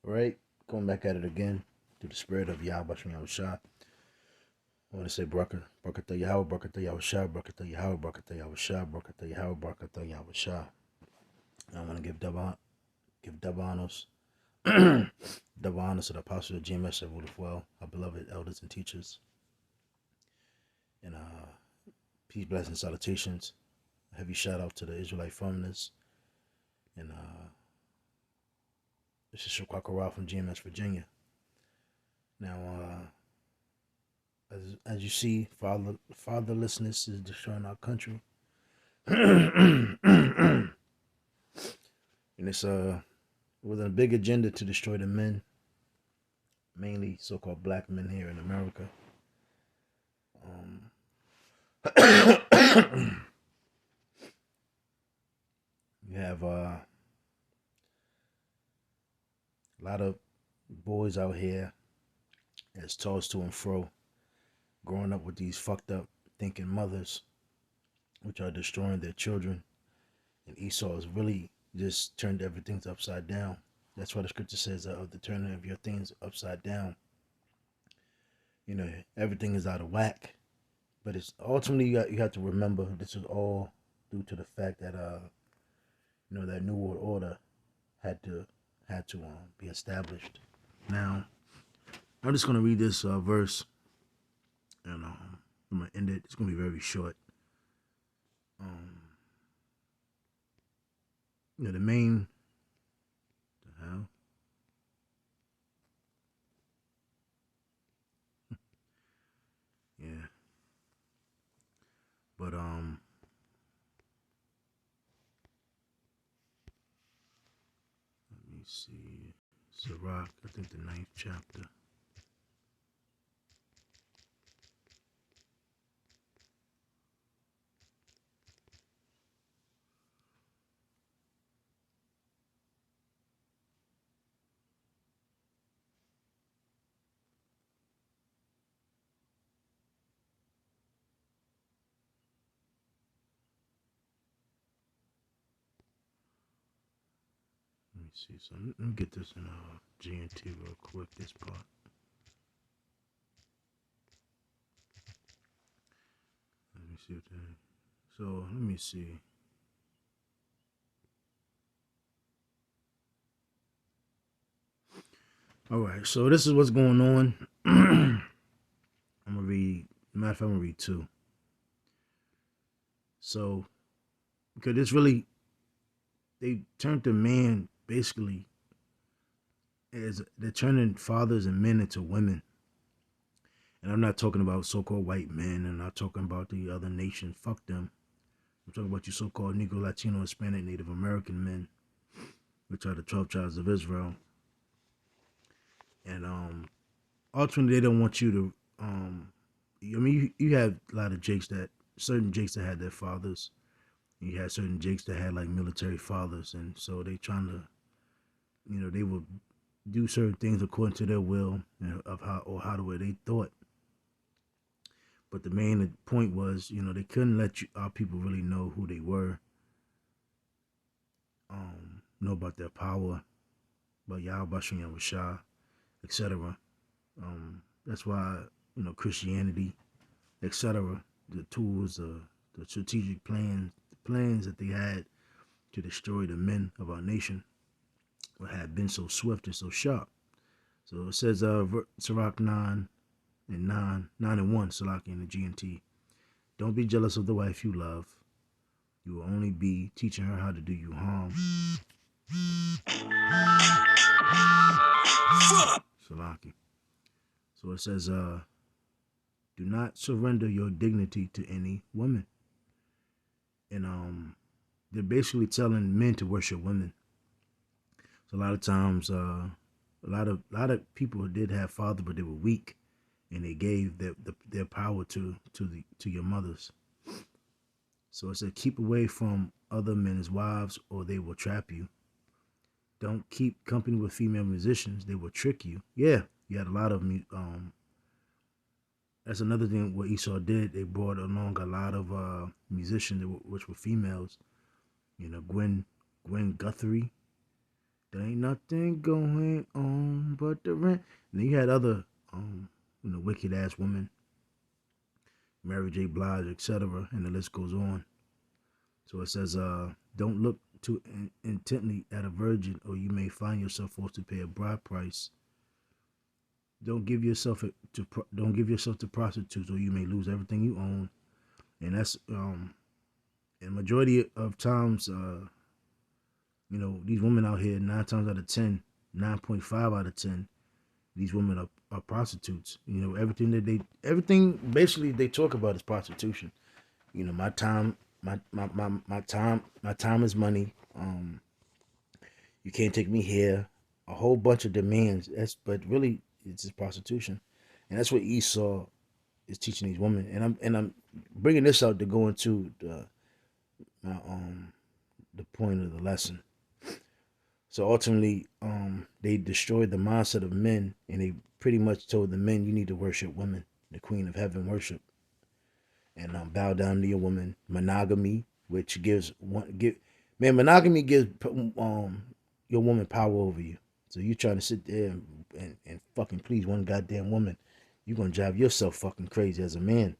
All right, going back at it again through the spirit of Yahweh Bashem Yahushua. I want to say Barakatah Yahweh, Barakatah Yahushua, Barakatah Yahweh, Barakatah Yahushua, Barakatah Yahweh, Barakatah Yahushua. I want to give double honors, double honors to the apostles of GMS that ruled well, our beloved elders and teachers, and peace, blessings, salutations. A heavy shout out to the Israelite feminists, and this is Shakwakara from GMS Virginia. Now, as you see, fatherlessness is destroying our country. And it's with a big agenda to destroy the men, mainly so-called black men here in America. You have a lot of boys out here that's tossed to and fro, growing up with these fucked up thinking mothers, which are destroying their children. And Esau has really just turned everything upside down. That's why the scripture says of the turning of your things upside down. You know, everything is out of whack. But it's ultimately you have to remember this is all due to the fact that that New World Order had to be established. Now, I'm just gonna read this verse, and I'm gonna end it. It's gonna be very short. The main, the hell, yeah, but let me see, Sirach, I think the 9th chapter. Let me see. So let me get this in GNT real quick. This part. Let me see what that. So let me see. All right. So this is what's going on. I'm gonna read. Matter of fact, I'm gonna read 2. So because it's really they turned the man basically as they're turning fathers and men into women. And I'm not talking about so-called white men. I'm not talking about the other nations. Fuck them. I'm talking about you so-called Negro, Latino, Hispanic, Native American men, which are the 12 tribes of Israel. And ultimately, they don't want you to. I mean, you have a lot of certain Jakes that had their fathers. You had certain Jakes that had like military fathers, and so they trying to, they would do certain things according to their will of how the way they thought. But the main point was, they couldn't let our people really know who they were, know about their power, about Yahweh Bashem Yahushua, etc. That's why, Christianity, etc. The tools, the strategic plans, the plans that they had to destroy the men of our nation had been so swift and so sharp. So it says, Sirach 9 and 9 and 1, Salaki in the GNT. Don't be jealous of the wife you love. You will only be teaching her how to do you harm. Salaki. So it says, do not surrender your dignity to any woman. And they're basically telling men to worship women. So a lot of times, a lot of people did have fathers, but they were weak, and they gave their power to your mothers. So it said, keep away from other men's wives, or they will trap you. Don't keep company with female musicians; they will trick you. Yeah, you had a lot of that's another thing what Esau did. They brought along a lot of musicians which were females. Gwen Guthrie. There ain't nothing going on but the rent. And then you had other, wicked ass women, Mary J. Blige, etc., and the list goes on. So it says, don't look too intently at a virgin, or you may find yourself forced to pay a bride price. Don't give yourself to prostitutes, or you may lose everything you own. And that's and majority of times, these women out here 9 times out of 10, 9.5 out of 10, these women are prostitutes. Everything basically they talk about is prostitution. My time, my time is money. You can't take me here. A whole bunch of demands. But really it's just prostitution, and that's what Esau is teaching these women. And I'm bringing this out to go into the point of the lesson. So ultimately, they destroyed the mindset of men, and they pretty much told the men, you need to worship women, the Queen of Heaven worship, and bow down to your woman. Monogamy, which monogamy gives your woman power over you. So you trying to sit there and fucking please one goddamn woman, you're gonna drive yourself fucking crazy as a man.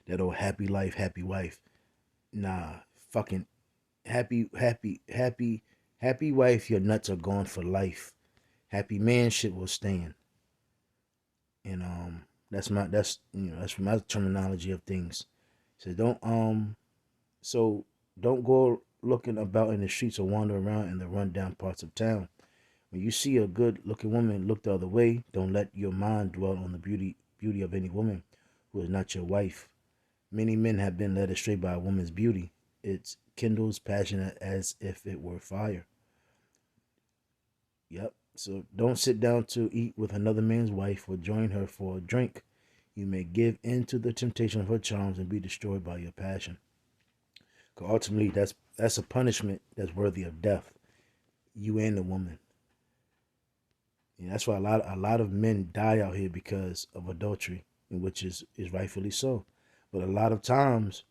That old happy life, happy wife. Nah, fucking happy wife, your nuts are gone for life. Happy man shit will stand. And that's my terminology of things. So don't go looking about in the streets or wander around in the rundown parts of town. When you see a good looking woman, look the other way. Don't let your mind dwell on the beauty of any woman who is not your wife. Many men have been led astray by a woman's beauty. It kindles passion as if it were fire. Yep. So don't sit down to eat with another man's wife or join her for a drink. You may give in to the temptation of her charms and be destroyed by your passion. Because ultimately, that's a punishment that's worthy of death. You and the woman. And that's why a lot of men die out here because of adultery, which is rightfully so. But a lot of times,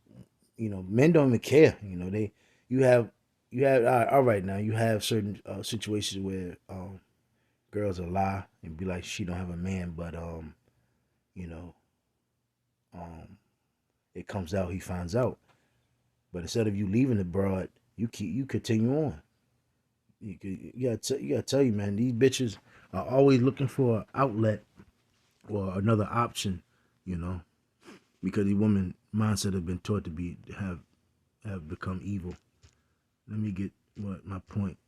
men don't even care. You have all right now. You have certain situations where girls will lie and be like she don't have a man, but it comes out, he finds out. But instead of you leaving the broad, you continue on. You gotta tell you, man, these bitches are always looking for an outlet or another option, because the women mindset have been taught to have become evil. Let me get my point.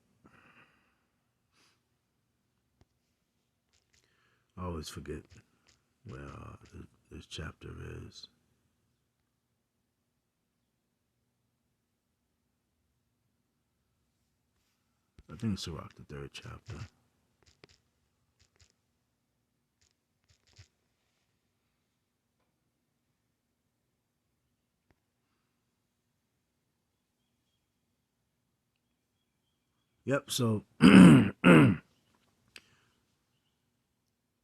I always forget where this chapter is. I think it's Sirach, the 3rd chapter. Yep, so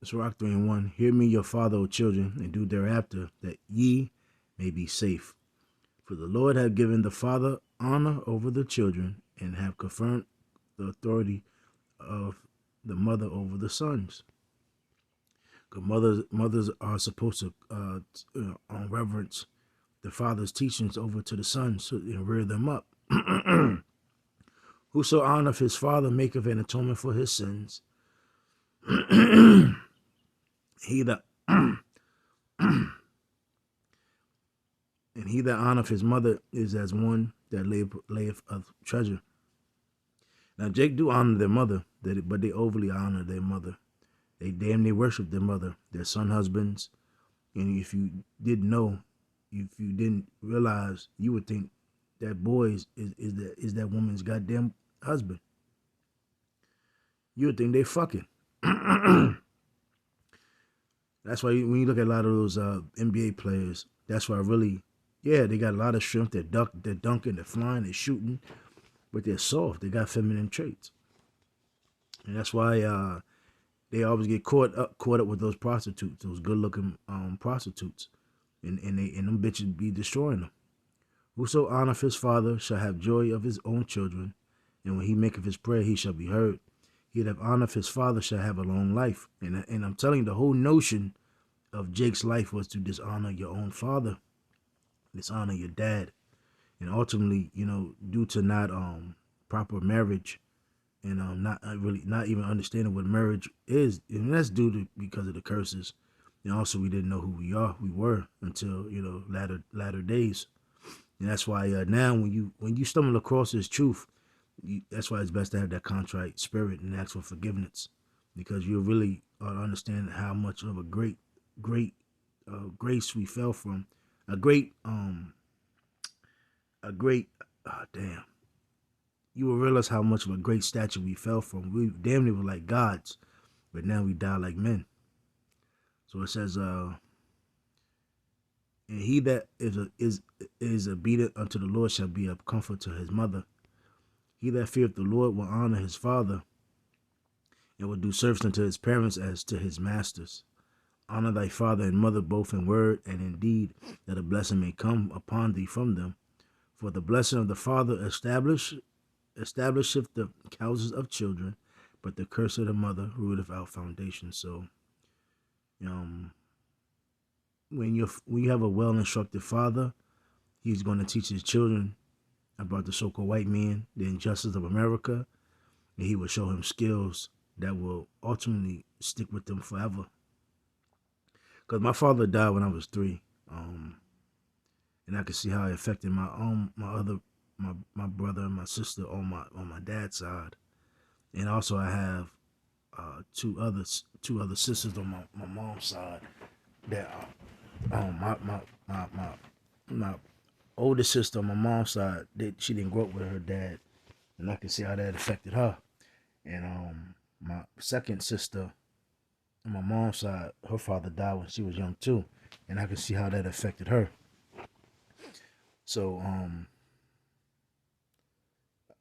Sirach 3:1. Hear me, your father, O children, and do thereafter, that ye may be safe. For the Lord hath given the father honor over the children, and have confirmed the authority of the mother over the sons. Because mothers are supposed to reverence the father's teachings over to the sons and rear them up. Whoso honoreth his father maketh an atonement for his sins. He that honoreth his mother is as one that layeth a treasure. Now Jake do honor their mother, but they overly honor their mother. They damn near worship their mother, their son husbands. And if you didn't know, if you didn't realize, you would think that boy is that woman's goddamn husband. You would think they fucking. That's why when you look at a lot of those NBA players, that's why they got a lot of strength. They're dunking, they're flying, they're shooting, but they're soft. They got feminine traits, and that's why they always get caught up with those prostitutes, those good-looking prostitutes, and them bitches be destroying them. Whoso honoreth his father shall have joy of his own children, And when he maketh his prayer, he shall be heard. He that honoreth his father shall have a long life. And I'm telling you, the whole notion of Jake's life was to dishonor your own father, dishonor your dad, and ultimately, due to not proper marriage and not even understanding what marriage is, and that's due to because of the curses. And also, we didn't know who we were until latter days. And that's why now when you stumble across this truth, that's why it's best to have that contrite spirit and ask for forgiveness, because you really understand how much of a great grace we fell from, a great damn. You will realize how much of a great stature we fell from. We damn near were like gods, but now we die like men. So it says, and he that is obedient unto the Lord shall be a comfort to his mother. He that feareth the Lord will honor his father, and will do service unto his parents as to his masters. Honor thy father and mother both in word and in deed, that a blessing may come upon thee from them. For the blessing of the father establisheth the houses of children, but the curse of the mother rooteth out foundation. So, when you have a well instructed father, he's going to teach his children about the so-called white man, the injustice of America, and he will show him skills that will ultimately stick with them forever. Because my father died when I was 3, and I could see how it affected my brother and my sister on my dad's side, and also I have two other sisters on my mom's side that my older sister on my mom's side, she didn't grow up with her dad, and I can see how that affected her. And my second sister on my mom's side, her father died when she was young too, and I can see how that affected her. So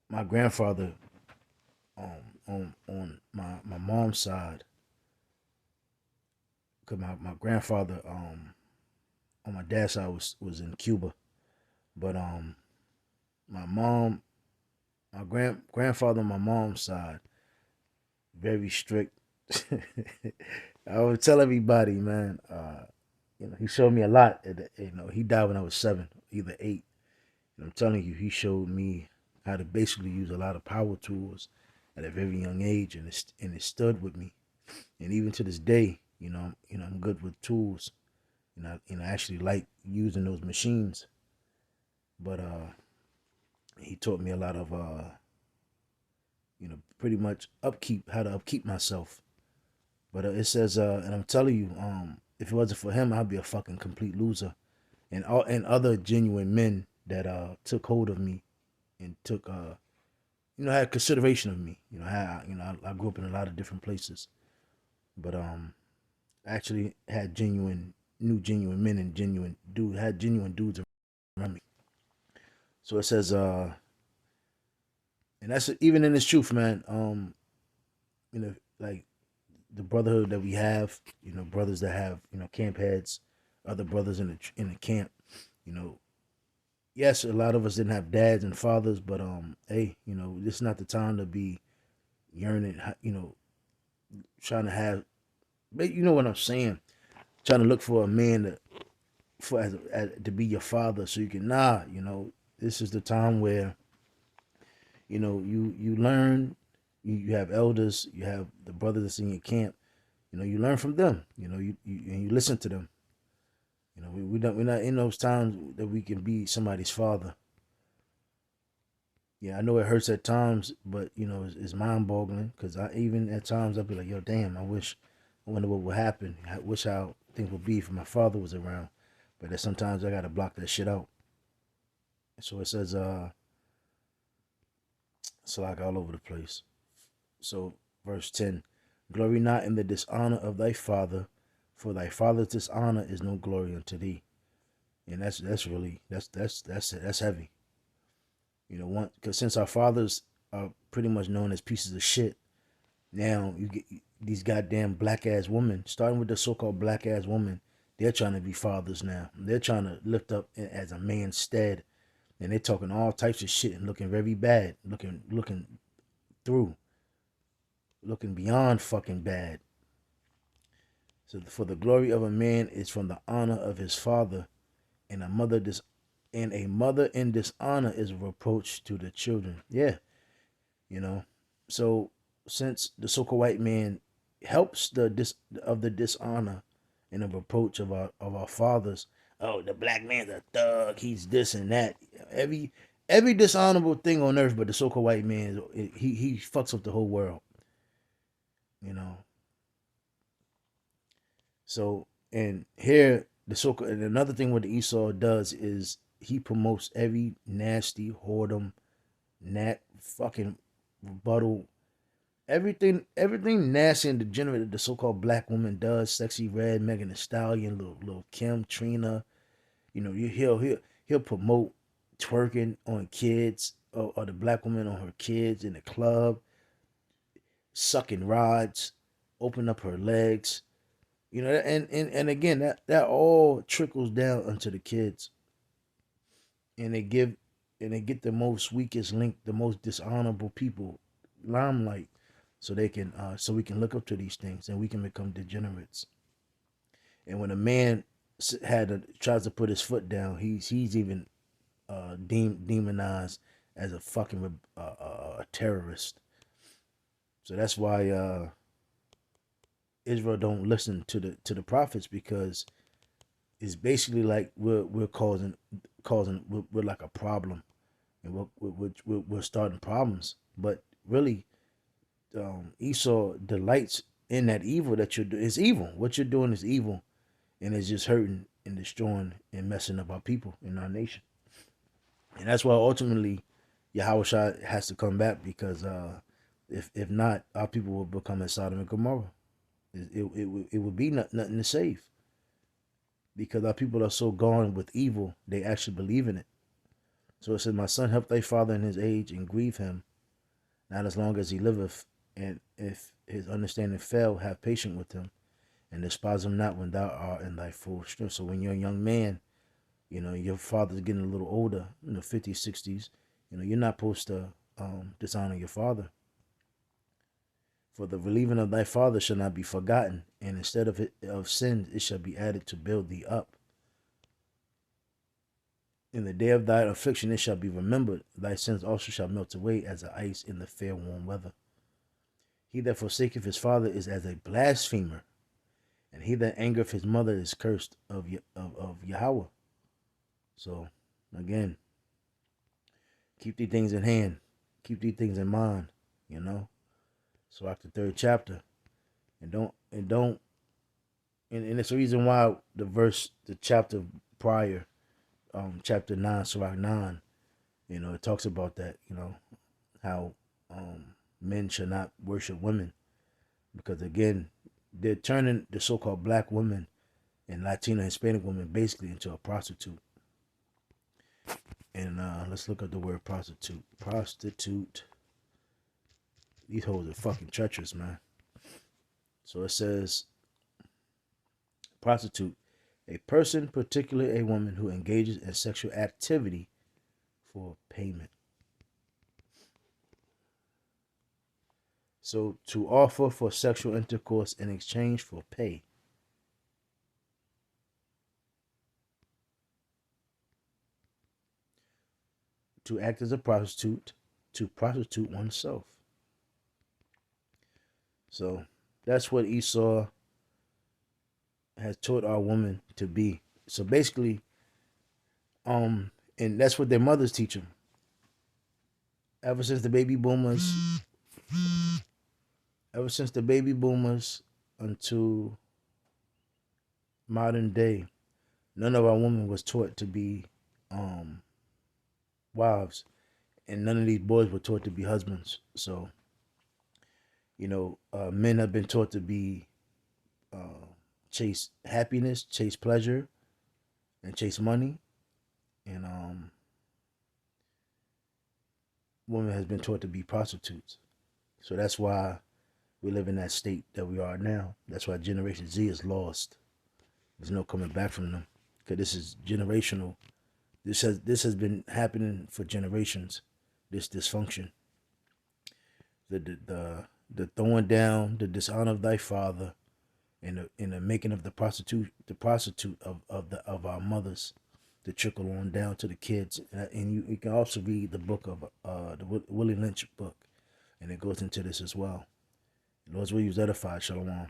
my grandfather on my mom's side, because my grandfather on my dad's side was in Cuba, but my grandfather on my mom's side, very strict. I would tell everybody, man. He showed me a lot. He died when I was 7, either 8. And I'm telling you, he showed me how to basically use a lot of power tools at a very young age, and it stood with me. And even to this day, I'm good with tools, and I actually like using those machines. But he taught me a lot of pretty much how to upkeep myself. But it says, and I'm telling you, if it wasn't for him, I'd be a fucking complete loser. And other genuine men that took hold of me and took had consideration of me. I grew up in a lot of different places, but actually had genuine men and genuine dudes around me. So it says, and that's even in this truth, man. Like the brotherhood that we have, brothers that have, camp heads, other brothers in the camp, yes, a lot of us didn't have dads and fathers, but hey, this is not the time to be yearning, trying to have, you know what I'm saying, trying to look for a man to be your father, so you can this is the time where you learn, you have elders, you have the brothers that's in your camp, you learn from them, and you listen to them. We're not in those times that we can be somebody's father. Yeah, I know it hurts at times, but it's mind boggling, because even at times I'll be like, yo, damn, I wonder what would happen. I wish how things would be if my father was around. But then sometimes I gotta block that shit out. So it says, it's like all over the place. So verse 10, glory not in the dishonor of thy father, for thy father's dishonor is no glory unto thee. And that's heavy. Because since our fathers are pretty much known as pieces of shit, now you get these goddamn black ass women, starting with the so-called black ass women, they're trying to be fathers now. They're trying to lift up as a man's stead and they're talking all types of shit and looking very bad, looking through, looking beyond fucking bad. So for the glory of a man is from the honor of his father, and a mother in dishonor is a reproach to the children. Yeah, you know. So since the so-called white man helps the dishonor and the reproach of our fathers, oh, the black man's a thug, he's this and that. Every dishonorable thing on earth, but the so-called white man, he fucks up the whole world. You know. So and here the so and another thing what the Esau does is he promotes every nasty whoredom, fucking rebuttal, everything nasty and degenerate that the so-called black woman does. Sexy Red, Megan Thee Stallion, little Kim, Trina. You know, he'll promote twerking on kids, or the black woman on her kids in the club, sucking rods, open up her legs. You know, and again, that all trickles down onto the kids, and they get the most weakest link, the most dishonorable people limelight, so so we can look up to these things and we can become degenerates. And when a man tries to put his foot down, he's even demonized as a fucking terrorist. So that's why Israel don't listen to the prophets, because it's basically like we're causing we're like a problem, and we're starting problems. But really, Esau delights in that evil that you're doing. It's evil. What you're doing is evil, and it's just hurting and destroying and messing up our people in our nation. And that's why ultimately Yahweh has to come back, because if not, our people will become as Sodom and Gomorrah. It would be nothing to save, because our people are so gone with evil, they actually believe in it. So it says, my son, help thy father in his age, and grieve him not as long as he liveth, and if his understanding fail, have patience with him, and despise him not when thou art in thy full strength. So when you're a young man, you know, your father's getting a little older, in the 50s, 60s, you know, you're not supposed to dishonor your father. For the relieving of thy father shall not be forgotten, and instead of sins, it shall be added to build thee up. In the day of thy affliction it shall be remembered. Thy sins also shall melt away as the ice in the fair warm weather. He that forsaketh his father is as a blasphemer, and he that angereth his mother is cursed of Yahweh. So, again, keep these things in hand. Keep these things in mind, you know. So after the 3rd chapter, and it's the reason why the chapter prior, chapter 9, Surah 9, you know, it talks about that, you know, how men should not worship women, because again, they're turning the so-called black woman and Latino Hispanic woman basically into a prostitute. And let's look at the word prostitute. Prostitute. These hoes are fucking treacherous, man. So it says, prostitute, a person, particularly a woman, who engages in sexual activity for payment. So to offer for sexual intercourse in exchange for pay. To act as a prostitute, to prostitute oneself. So that's what Esau has taught our women to be. So basically, and that's what their mothers teach them. Ever since the baby boomers, until modern day, none of our women was taught to be wives, and none of these boys were taught to be husbands. So, you know, men have been taught to be chase happiness, chase pleasure, and chase money, and women has been taught to be prostitutes. So that's why we live in that state that we are now. That's why Generation Z is lost. There's no coming back from them, because this is generational This has been happening for generations. This dysfunction, the throwing down, the dishonor of thy father, and the making of the prostitute of our mothers, to trickle on down to the kids. And you can also read the book of the Willie Lynch book, and it goes into this as well. Lord's will use edified. Shalom.